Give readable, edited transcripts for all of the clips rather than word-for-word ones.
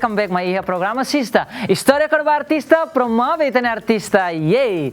welcome back my programa SISTA. História com artista, promove itane artista. Yay!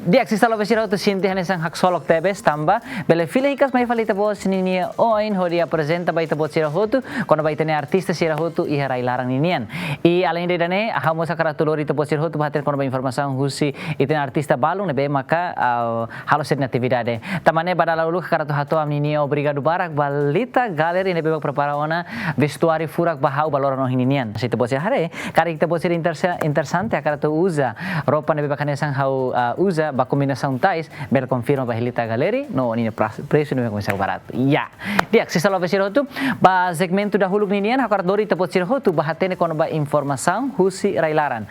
Dia sista lo besiro tu sinti hanesang haksolok tebes tamba. Bele file hikas mai falita bos ninia oin hodia presenta baita bot sira hotu. Kono baitane artista sira hotu iha railarang ninian. I além de dane hamo sakara tulori tu bot sira hotu bater kono ba informação husi itane artista balung nebe maka halo setna atividade. Tamane badala ulu karatu hato amninia obrigado barak balita galeri nebe bak preparaona vestuário furak bahau balora no hininian. Situ bot sira hare kari kita bot sira interessante akara tu usa roupa nebe bakane sang hau usa ba combinação tais bel confirma bahilita galeri no nini preço nebe começar barato. Ya. Dia sisa lo besiro tu ba segmento dahulu ninian hakar dori te bot sira hotu bahatene kono ba informação husi railaran.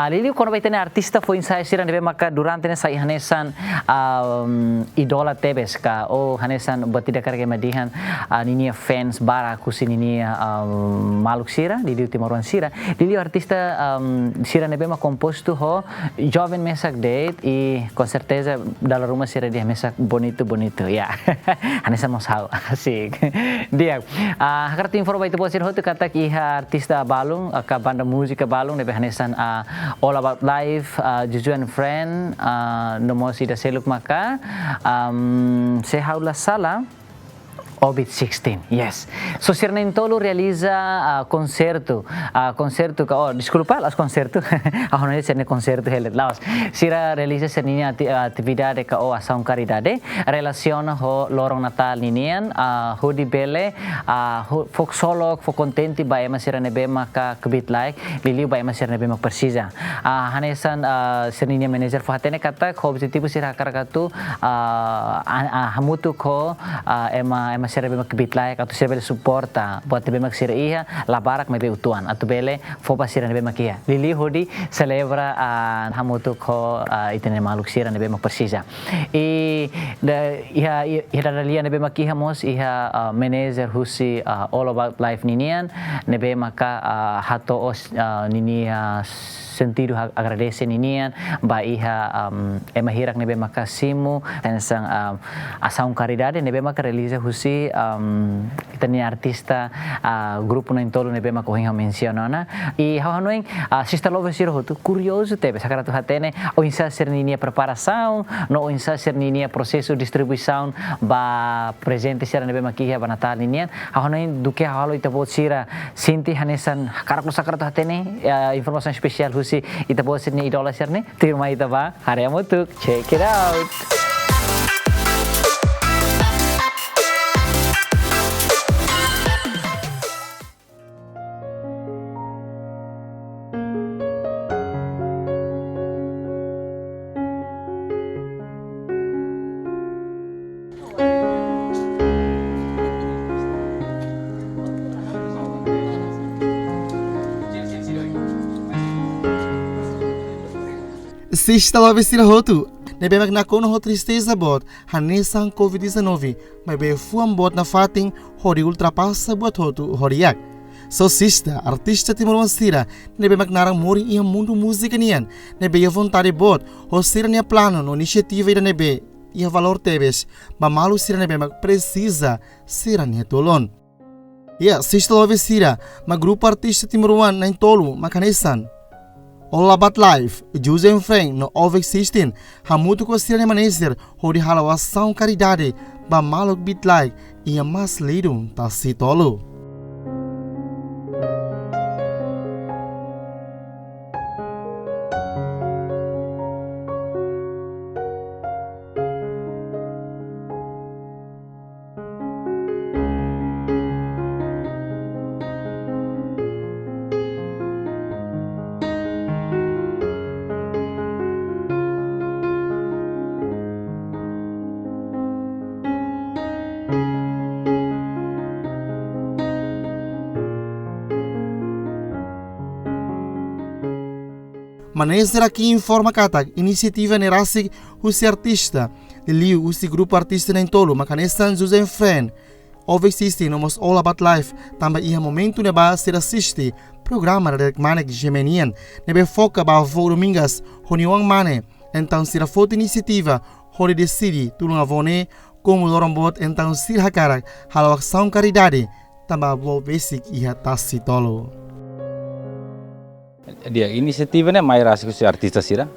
Lili kono baitene artista foi ensaio sira nebe maka durante ne sai hanesan idola tebes ka o hanesan batida karge madihan nini fans bara kusi nini maluk sira di Timoruan sira lili artista sira nebe ma composto ho jovem mesak date e com certeza dalla rumah sira dia mesak bonito ya hanesan mosau asik dia hakar tu informa itu posir ho tu kata iha artista balung ka banda musika balung nebe hanesan all about life jujuan friend nomo sida seluk maka sehaula sala Orbit 16, yes. So sirna intolo realiza concerto desculpa, las concerto. Ako na sirna concerto helet laos. Sira realiza sirna atividade ka o asaung caridade relaciona ho lorong natal ninian hudi bele foksolog fo contenti ba ema sira nebe maka kebit like liliu ba ema sira nebe mak persija. Hanesan sirna manager fo hatene kata ko objetivo sira karakatu hamutu ko ema sira be makbit like atau sira bele suporta buat be mak sira iha labarak me be utuan atau bele fopa sira be makia lili hodi celebra hamutu ko itene maluk sira be mak persija iha dalia be makiha mos iha manager husi all about life ninian be maka hato os nini sentido agradece ninian ba iha emahirak nebe maka simu tensang asaung caridade nebe maka realiza husi itani artista grupo na intolo nebe maka hinga mencionana e hanoing sista love siro hotu curioso tebe sakara tu hatene o insa ser ninia preparação no o insa ser ninia processo distribuição ba presente sira nebe makiha ba natal ninian hanoing duke halo itabo sira sinti hanesan karaklo sakara tu hatene informação spesial husi ita bosin ni idola sirne terima ita ba hari amutuk check it out. Sista lo vestir hotu nebe mak na kono ho tristeza bot hanesang COVID-19 mas be fuam bot na fating hori ultrapassa bot hotu horiak so sista artista Timoruan sira nebe mak narang mori iha mundo música nian nebe ia vontade bot ho sira nia plano no iniciativa ida nebe ia valor tebes ba malu sira nebe mak precisa sira nia tolon sista lo vestir ma grupo artista Timoruan na intolo makanesan All About Life, Joseph Frank no Ovic 16, hamutu ko sira maneser, hori halawasaung caridade, ba malok bit like, ia mas lidung ta sitolo. Maneser aqui informa katak inisiativa nerasik husi artista liu husi grupo artista na intolo makanesan Joseph Friend Ovic 16 nomos All About Life também iha momento neba ser assiste programa da manek gemenian nebe foca ba vo domingas honiwang mane então sira foto inisiativa hori decidi tulung avone como lorombot então sir hakarak halawak saung caridade tambah vo basic iha tassi tolo Dia inisiatifnya mai rasi ku si artista sira,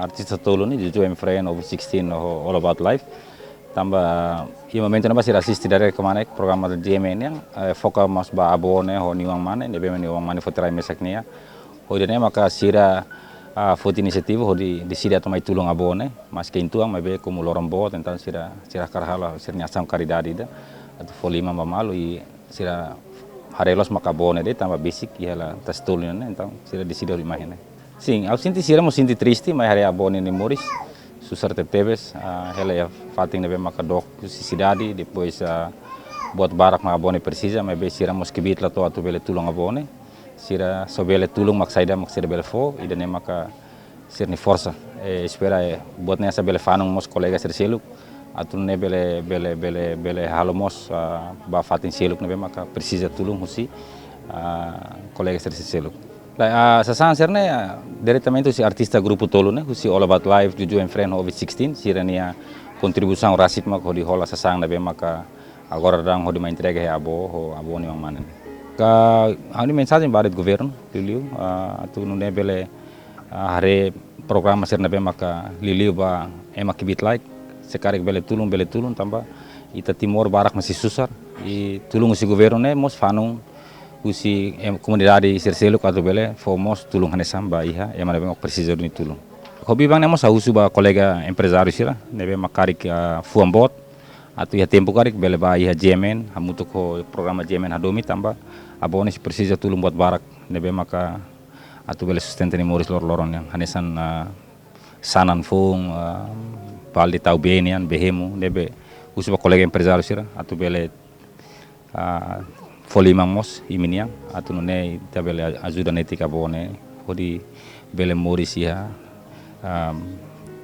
artista tolo ni juju em friend over 16 all about life. Tambah ia momento na basi rasisti dari kemana program ada GMN yang foka mas ba abone ho niwang mana ne be niwang mana foterai mesaknia. Ho dia maka sira foto inisiatif ho di sira to mai tulung abone mas ke intuang mai be kumu lorong bot tentang sira karhala sira nyasam karidadi da atau folima mamalu i sira harelos maka abone de tambah basic ialah tas tulun tentang sira di sira imahene. Sim, au sinti sira mo sinti triste mai hari abone ni Moris. Susar tetebes, ela ya fating nebe maka dok cidade, depois buat barak ma abone precisa, mas be sira mos kibit la to atu bele tulung abone, sira so bele tulung mak saida mak sira bele fo, ida ne maka sir ni força, espera buat nessa bele fanung mos kolega sir seluk, atu ne bele halo mos ba fating seluk nebe maka precisa tulung husi kolega sir seluk. Sasan serne diretamente si artista grupo tolo ne si all about life juju en friend over 16 sirania kontribusi rasit mak ho di hola sasang nabe maka agora dang ho di ma entrega he abo ni mang manen ka hani mensagem barit governo liliu atu nune bele hare programa sir nabe maka liliu ba emak bit like sekarang bele tulung tambah ita timor barak masih susar i tulung si governo ne mos fanung usi komunidade serseluk atau bele fomos tulung hanesam ba iha yang mana bemok precisa ni tulung hobi bang nemos ausu ba kolega empresário sira nebe makarik fuambot atau ya tempo karik bele ba iha GMN hamutu ko programa GMN hadomi tambah abone si precisa tulung buat barak nebe maka atau bele sustenta ni moris loron yang hanesan sanan fung paldi tau benian behemu nebe usu ba kolega empresário sira atau bele Folimang mos iminiang atau nune tabele ajuda netika bone hodi bele morisia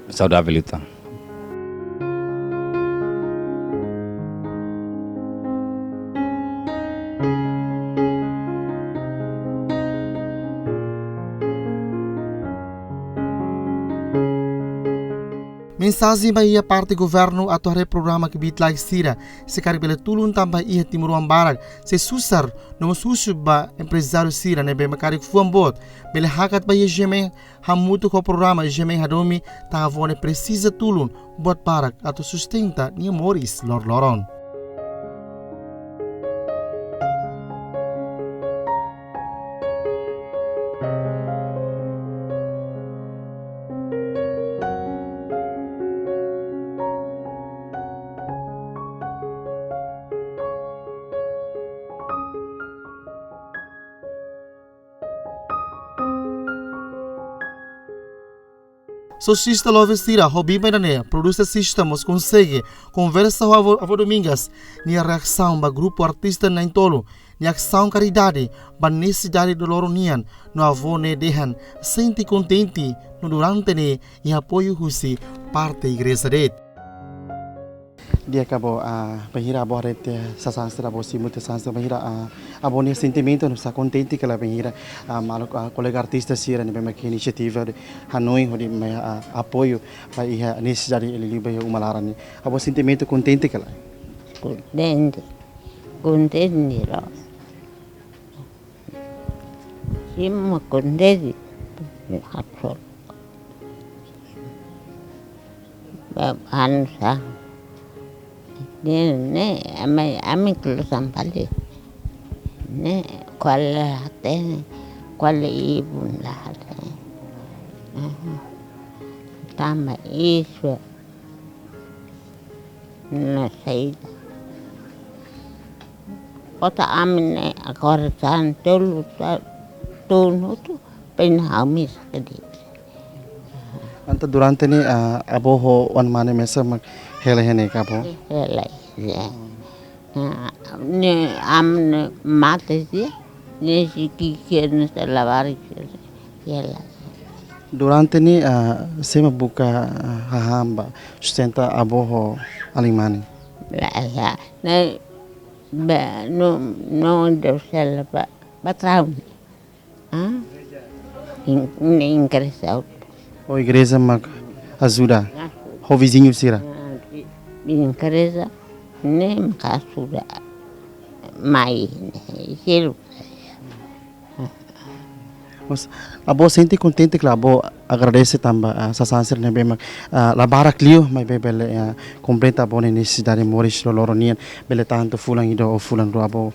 saudável utang. Mensagem ba ia parte governo atau hari programa que bit like sira sekali bele tulun tambah ia timuruan barak se susar nomo susu ba empresário sira ne be makarik fuambot bele hakat ba ia gemen hamutu ko programa gemen hadomi ta avone precisa tulun buat barak atau sustenta ni moris loron. So SISTA love sira hobi ne producer SISTA mos consegue conversa avo domingas ni reação ba grupo artista na intolo ni ação caridade ba necessidade do loronian no avo ne dehan senti contenti no durante ne e apoio husi parte igreja det dia acabou bahira abore sasanstra bosi muito sasanstra bahira abone sentimento no sa contente que ela bahira malo colega artista sira ne bem que iniciativa Hanoi hodi apoio para ia necessidade ele liba umalaran abo sentimento contente que ela contente lo siamo contenti absolut Hansa ne ami kalau sampali ne kuala ibu lah tambah isu na saida kota amine agora tulu tu penhamis kedip anta durante ni aboho wan mane mesa mak hele hene kapo hele ya ne amne mate dia ne sikiken lavar yela durante ni sema buka hahamba sustenta aboho alimani ya ne no de sel ba traum in cresceu o igreja mak ajuda ho vizinho sira in cresceu ne makasuda mai selu Mas abo senti contente que abo agradece tamba sa sansir na bem la barak liu mai bele completa abo ni necessidade moris loronian bele tanto fulang ido o fulang do abo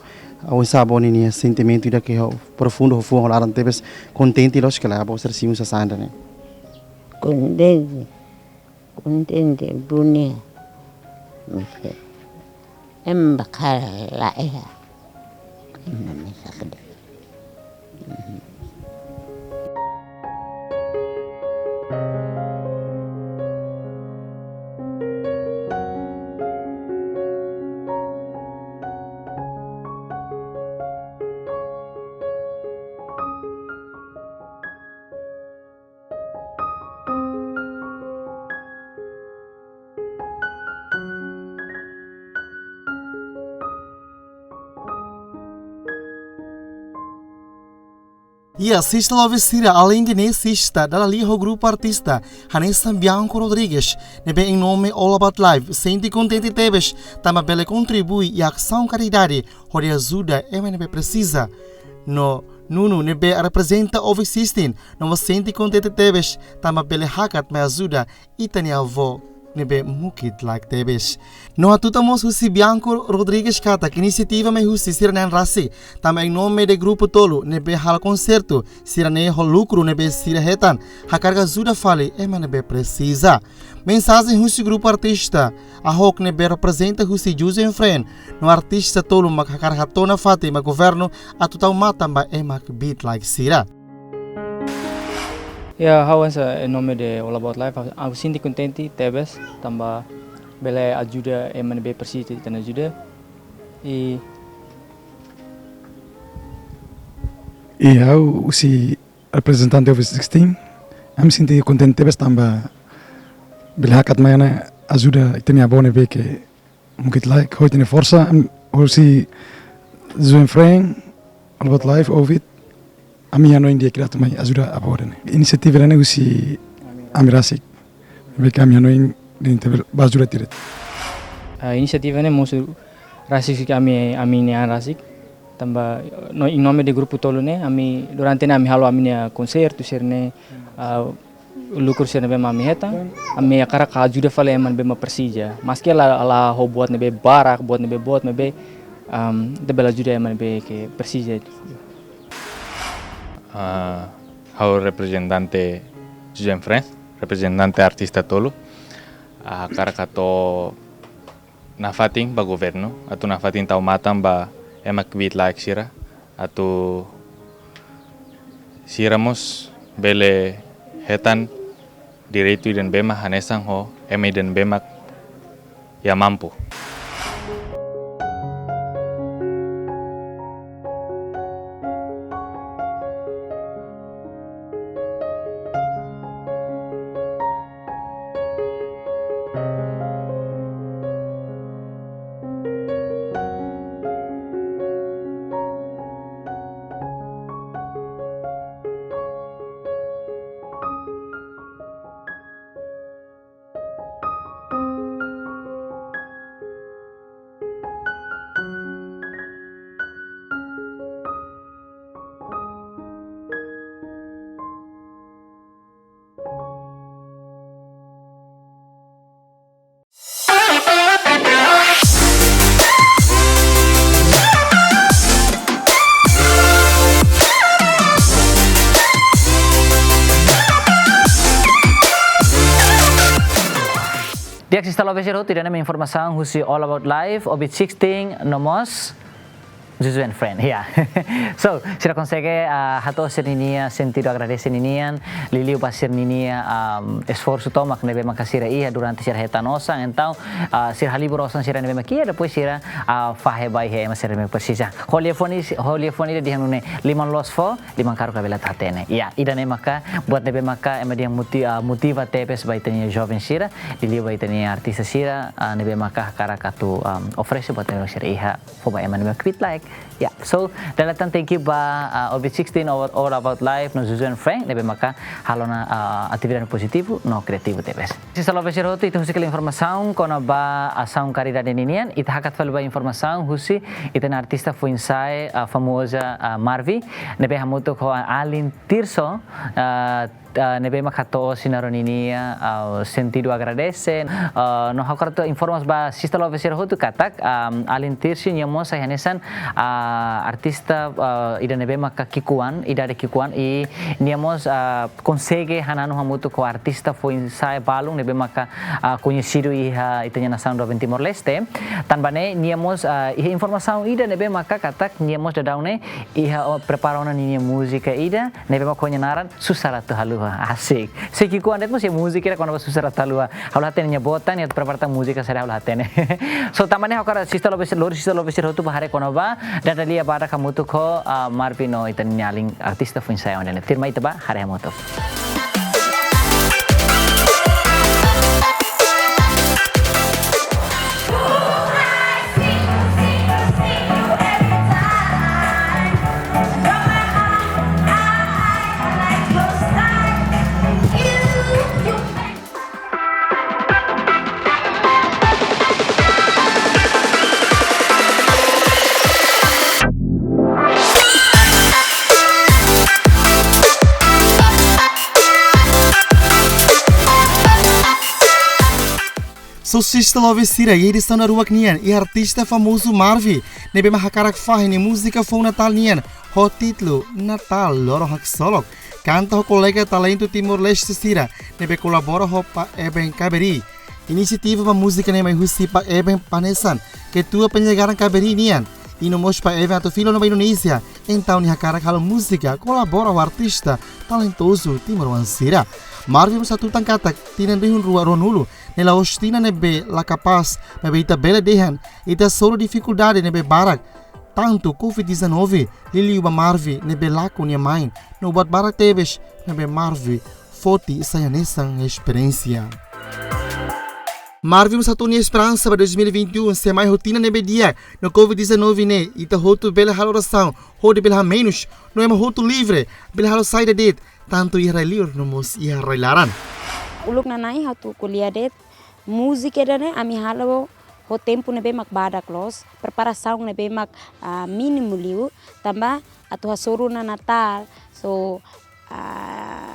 ao sabo ni sentimento ida que profundo fu olaran tebes contente los que la abo ser simu sa sanda ne Contente dunia. Em bakal la ya. Em sakit. Ia SISTA Lovesira, além de SISTA, da ali o grupo artista, Hanessa Bianco Rodrigues, nebe em nome All About Life, sente contente tebes, também bele contribui e ação caridade, onde ajuda e nebe precisa. No Nuno nebe representa over 16, não sente contente tebes, também bele hakat me ajuda e tani avó. Nebe mukit like tebes. No atutamos husi Bianco Rodrigues kata que iniciativa me husi sira nan rasi. Tama em nome de grupo tolo nebe hal concerto sira ne hol lucro nebe sira hetan. Hakarga ajuda fale nebe precisa. Mensagem husi grupo artista. A hok nebe representa husi José Friend. No artista tolo mak hakarga tona fate ma governo atutau matamba mak beat like sira. Ya, hawan sa em nome de All About Life, aku sinti contente tebes, tambah bela ajuda MNB persisi dan ajuda. E eu si representante of 16, am sinti contente tebes tambah bela hakat mayana ajuda itani abone be que mungkin like hoy tiene força, si zoen freng All About Life ovid. Ami ano India kira tumai ajuda abore ne. Inisiatif rene usi amirasik. Beka ami ano in tebel bajura tiret. Inisiatif ini musuh rasik kami ni rasik. Tambah no in nome de grupo tolo ne ami durante ne ami halo ami ne konserto serne lukur serne be mami heta. Ami akara ka ajuda fale eman be ma persija. Maski ala ho buat ne be barak buat ne be buat me be de bela ajuda eman be ke persija. Hau representante José Friend, representante artista tolo, karakato nafating ba governo, atu nafating tau matam ba emak beat like sira, atu siramos bele hetan direitu dan bema hanesang ho emi dan bemak ya mampu. Dia SISTA Lovesira tidak ada informasi husi All About Life, obit 16 nomos José Friend, ya. So, sira consegue hato sirninia sentido agradece ninian, liliu pasir ninia esforço tomak nebe makasira ia durante sira hetanosa, então sira halibrosan sira nebe makia depois sira fahe bai he masira nebe persisa. Holiafoni di hanune limon los fo, limon karu kabela tatene. Ya, idane maka buat nebe maka ema dia motiva tepes bai tenia jovem sira, liliu bai tenia artista sira, nebe maka karakatu oferece buat nebe sira iha fo bai ema nebe quit like Yeah, so dalatan thank you ba OB16 all about life no Zuzu and Frank nebe maka halo na atividade positivo no criativo tebes. Se salo vesir hotu itu husi kala informação kona ba ação karida deninian ita hakat falu ba informação husi ita na artista foi insai famosa Marvi nebe hamuto ko Alin Tirso nebe makato sinaroninia sentido agradece no hakarto informas ba SISTA vesir hotu katak Alin Tirso nyamos ay hanesan artista ida nebe maka kikuan ida de kikuan e niamos consegue hanano hamuto ko artista foi insai balung nebe maka conhecido itanya nação do Timor Leste tanbane niamos informação ida nebe maka katak niamos da daune preparaona ninia música ida nebe maka konyenaran susaratu halua asik se kikuan det mo se música quando susaratu halua haula tenya botan ya preparata música sera haula tene so tamane hakara SISTA lovesir hotu bahare kono ba dadalia para kamutu ko Marvino itanyaling artista foi insai onde firma itaba hare moto. So SISTA lovesira e edição na rua nian e artista famoso Marvi nebe mahakarak fah ni música foi Natal nian ho título Natal loro hak solok canta ho colega talento Timor Leste sira nebe colabora ho pa eben kaberi inisiativa pa música ne mai husi pa eben panesan que tua penyegaran kaberi nian e no mos pa eben atu filo no Indonesia então ni hakarak halo música colabora o artista talentoso Timor Sira Marvi satu tangkatak tinan rihun rua ronulu nela ostina nebe la capaz nebe ita bela dehan ita solo dificuldade nebe barak tanto COVID-19 liliu ba Marvi nebe laku nia main no buat barak tebes nebe Marvi foti saya nesang experiência Marvi satu nia esperança para 2021 se mai rotina nebe dia no COVID-19 ne ita hotu bela haloração hode bela menos no ema hotu livre bela halo saída det tanto ia liur no mos ia relaran uluk nanai hatu kuliah det música dane ami halo ho tempo nebe mak badak los preparação nebe mak mínimo liu tamba atu hasuru na Natal so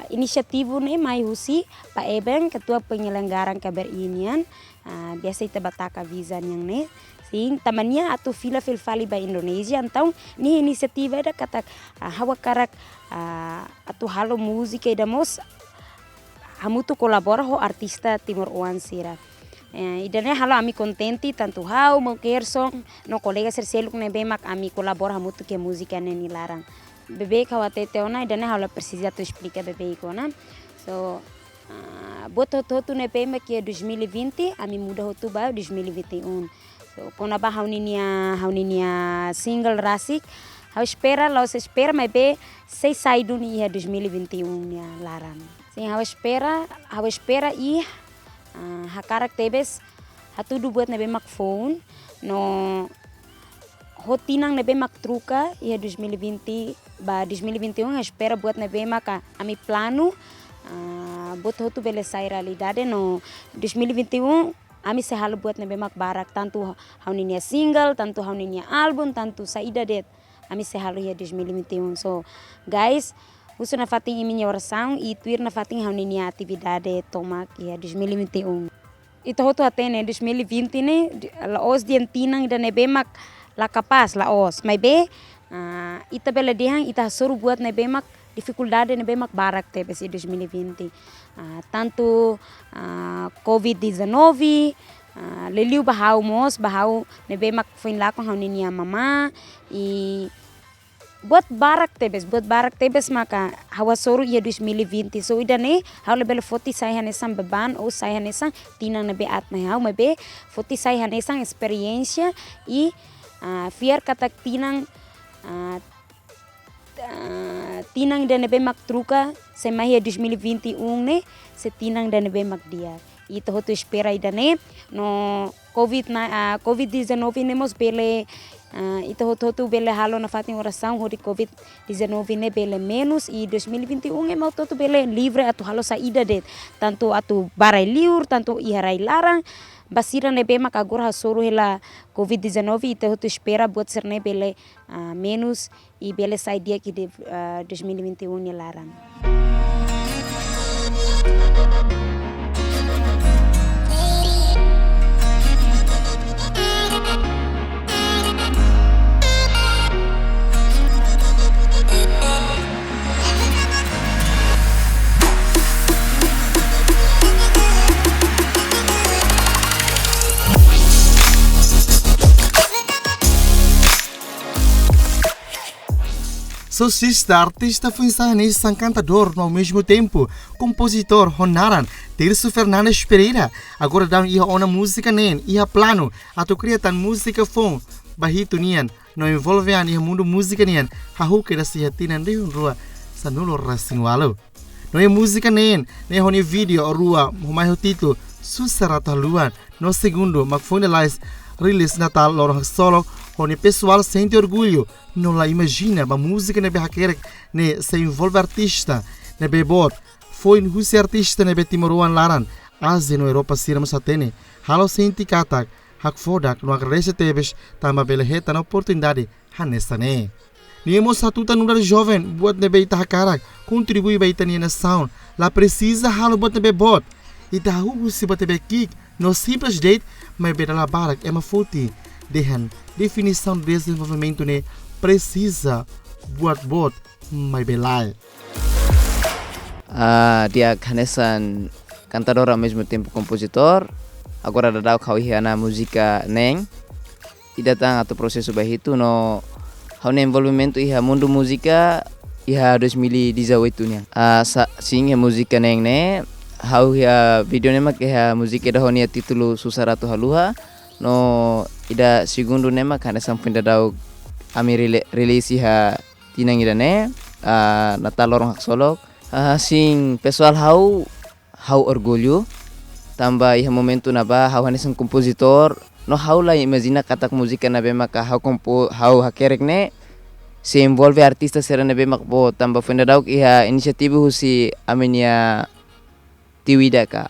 inisiativo ne mai husi pa eben ketua penyelenggaraan kabar inian biasa ita bataka visa yang ne sing tamannya atu fila filfali ba Indonesia então ni inisiativa ada kata hawa karak atu halo música idamos hamutu colabora ho artista Timor Sira idane halo ami contenti tanto hau mau kerson no colega serseluk nebe mak ami colabora hamutu ke música neni larang bebe kawate teona idane halo precisa tu explica bebe ikona so boto tu nebe mak ke 2020 ami muda hotu ba 2021 so kona ba hauninia single rasik hau espera mas be sei saidu ni 2021 ya larang sim hau espera i hakarak tebes hatudu buat nebe mak phone no hotinang nebe mak truka ia 2020 ba 2021 espera buat nebe mak ami plano buat hotu bele sai realidade no 2021 ami se halo buat nebe mak barak tanto hauninia single tanto hauninia album tanto saída det ami se halo ia 2021 so guys uso na fating iminya oração e tuir na fating hauninia atividade tomak ia 2021 ito hotu atene 2020 ne laos dientinang da nebe mak la capaz laos mai be ita bela dehang ita suruh buat nebe mak dificuldade nebe mak barak te besi 2020 tanto COVID-19 leliu bahau nebe mak foin la kon hauninia mama e buat barak tebes maka hawa soru ia 2020 so idane hawa lebel foti sai hanesang beban ou sai hanesang tinang nebe atma hau mebe foti sai hanesang experiência e fiar katak tinang tinang dan nebe mak truka semai 2021 ne se tinang dan nebe mak dia ito hotu espera idane no COVID-19 nemos bele Ita hotu bele halo na fatin oração hori Covid-19 ne bele menos e 2021 mau totu bele livre atu halo saída det tanto atu barai liur tanto iharai larang basira ne be mak agora soro hela Covid-19 ita hotu espera buat serne bele menos e bele sai dia que de 2021 ne larang. So SISTA, artista funcionista cantador no mesmo tempo, compositor honoran, Terço Fernandes Pereira, agora dá uma música nem, ia plano, atu cria tan música fon, bahito nian, no envolve an ia mundo música nian, hahu que da sihatinan de rua, sanulo rasinwalo. No é música nem honi vídeo rua, mais o título, Susarata Luan, no segundo, McFonelize, release Natal lorong solo, onde pessoal sente orgulho, não lá imagina, a música nebe hakerek, ne se envolve artista, nebe bot, foi no artista nebe timoruan laran, aze no Europa siramos atene, halo senti katak, hak fodak, no agradece tebes, tama beleheta na oportunidade, hanesta ne. Niemos satuta nudar jovem, buat nebe ita hakarak, contribui ba ita na sound, la precisa halo bot nebe bot, ita hu si bot nebe kick, no simples date, mas beda la barak é uma foto, dehan definição de desenvolvimento ne precisa buat bot mai belai. Dia Kanesan cantador ao mesmo tempo compositor. Agora dadau kau hiana música neng. E datang atau processo bahitu no hau envolvimento iha mundo música iha 2018 nya. Sing ya música neng ne hau ya video ne mak iha música da honia título Susaratu Haluha no ida segundo ne mak Kanesan pinda dau ami release iha tinang ida ne Natal lorong hak solok. Sing pessoal hau orgulho tambah iha momento naba hau hanesan kompositor no hau la imagina katak musika na bema ka hau hakerek ne se envolve artista sera na bema bo tambah fenda dauk iha inisiatif husi aminia tiwida ka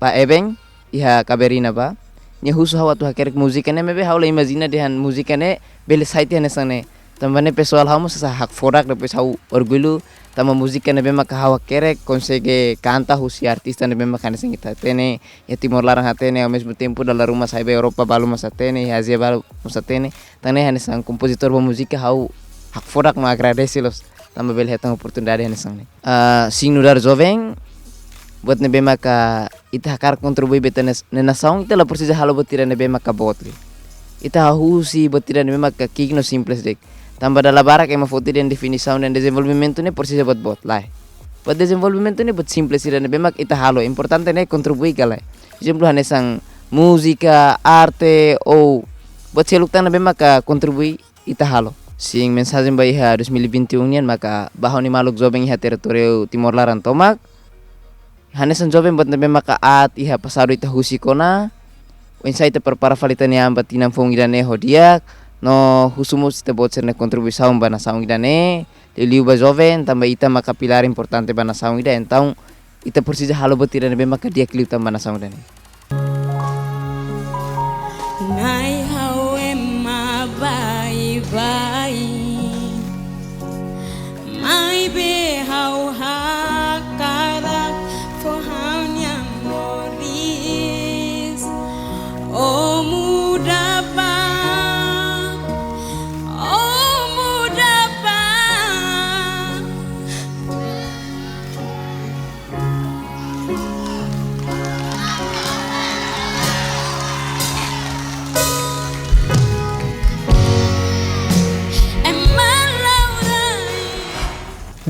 pa ebeng iha kaberina ba nya husu hau atu hakerek musika ne mebe hau la imagina dehan musika ne bele site hanesan ne tambah ne pessoal hau musa hak forak de pesau orgulho tama música na bema ka hawa kerek consegue canta husi artista na bema kana singita tene ya timor larang hatene ao mesmo tempo dala rumah saiba Europa balu masa tene ya Asia balu masa tene tane hanesan compositor ba música hau hak fodak ma agradece los tamba bel hetang oportunidade hanesan ne sing nudar jovem buat na bema ka ita hakar contribui betanes na nação ita la precisa halo botira na bema ka botli ita husi botira na bema ka kigno simples dek tambah dalam barak yang foto dan definisi dan desenvolvimento ne precisa buat lah. Buat desenvolvimento ne buat simple sih dan bemak ita halo importante ne kontribui kalai. Exemplo hanesang musika, arte ou buat seluktan na bemak kontribui ita halo. Sing mensagem bai ha 2021 nian maka bahau ni maluk jovem iha teritoriu Timor Laran tomak. Hanesan jovem buat na bemak at iha pasado ita husikona. Insai ita perpara falitan yang batinam fongi dan hodiak. No husumus ita bot serne contribuição bana saung ida ne liu ba jovem tambah ita maka pilar importante bana saung ida então ita precisa halo botira ne maka dia kliu tam bana saung ida ne nai hau emma bai bai mai be hau hakarak for hau nyang moris o muda ba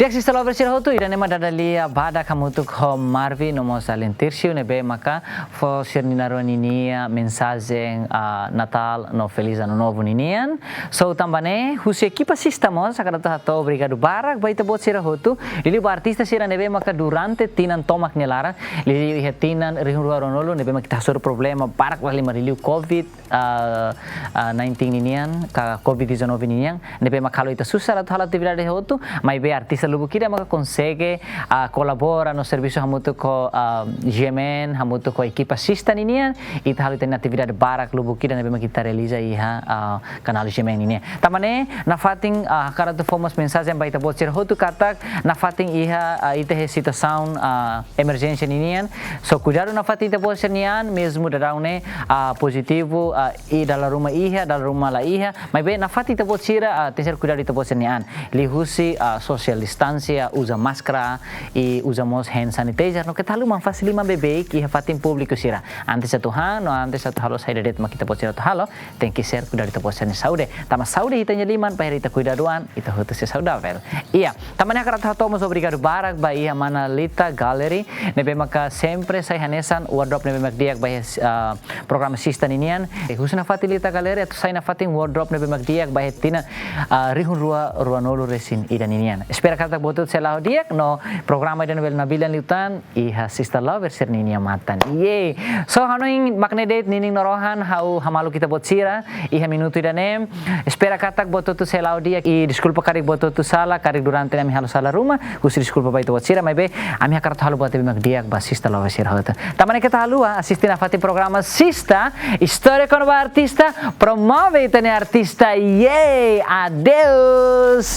Dia sista lo bersir hotu ida nema dadalia bada kamutuk ho Marvi nomo salentirsiu nebe maka fo sirninaro ninia mensagem Natal no Feliz Ano Novo ninian. So tambane husi equipa sista mo sakarata hato obrigado barak baita bot sira hotu lili ba artista sira nebe maka durante tinan tomak nelara lili hetinan rihuru ronolo nebe maka tasur problema barak wali mariliu COVID 19 ninian ka COVID-19 ninian nebe maka kalau ita susah atau hal atividade hotu mai be artista lubu kira maka consegue colabora no serviço hamutu ko GMN hamutu ko equipa sista ninian ita hal ita atividade barak lubu kira nebe maka kita realiza iha kanal GMN ini tamane na fating karatu fomos mensagem baita bocir hotu katak na fating iha ita situação emergência ninian so cuidado na fating ita bocir nian mesmo daraune positivo i dalam rumah iha dalam rumah la iha mai be na fating ita bocira teser cuidado ita bocir nian lihusi social distancia usa máscara e usamos hand sanitizer no que talu man facilima bebe que fatim público sira antes satu no antes satu halo saya det makita bocira to halo tem que ser cuidado ita bocir ni saude tama saude ita nyaliman pa ita cuidadoan ita hotu se saudável iya tamane karata tomos obrigado barak ba iha mana lita gallery nebe maka sempre sai hanesan wardrobe nebe mak diak ba program sista ninian husna fatilita gallery atau sai na fating wardrobe nebe mak diak ba tina rihun rua nolu resin ida ninian espera kata botut selau diak no programa dan wel nabilan liutan iha sister lover ser ninia matan ye so hanoing makne date nining norohan hau hamalu kita botsira iha minuto idane espera kata botut selau diak i disculpa karik botut sala karik durante ami halu sala rumah husi disculpa baito botsira mai be ami akarat halu bote mak diak ba sister lover ser hota tamane kita halua asistina fati programa sista história con artista promove itane artista ye adeus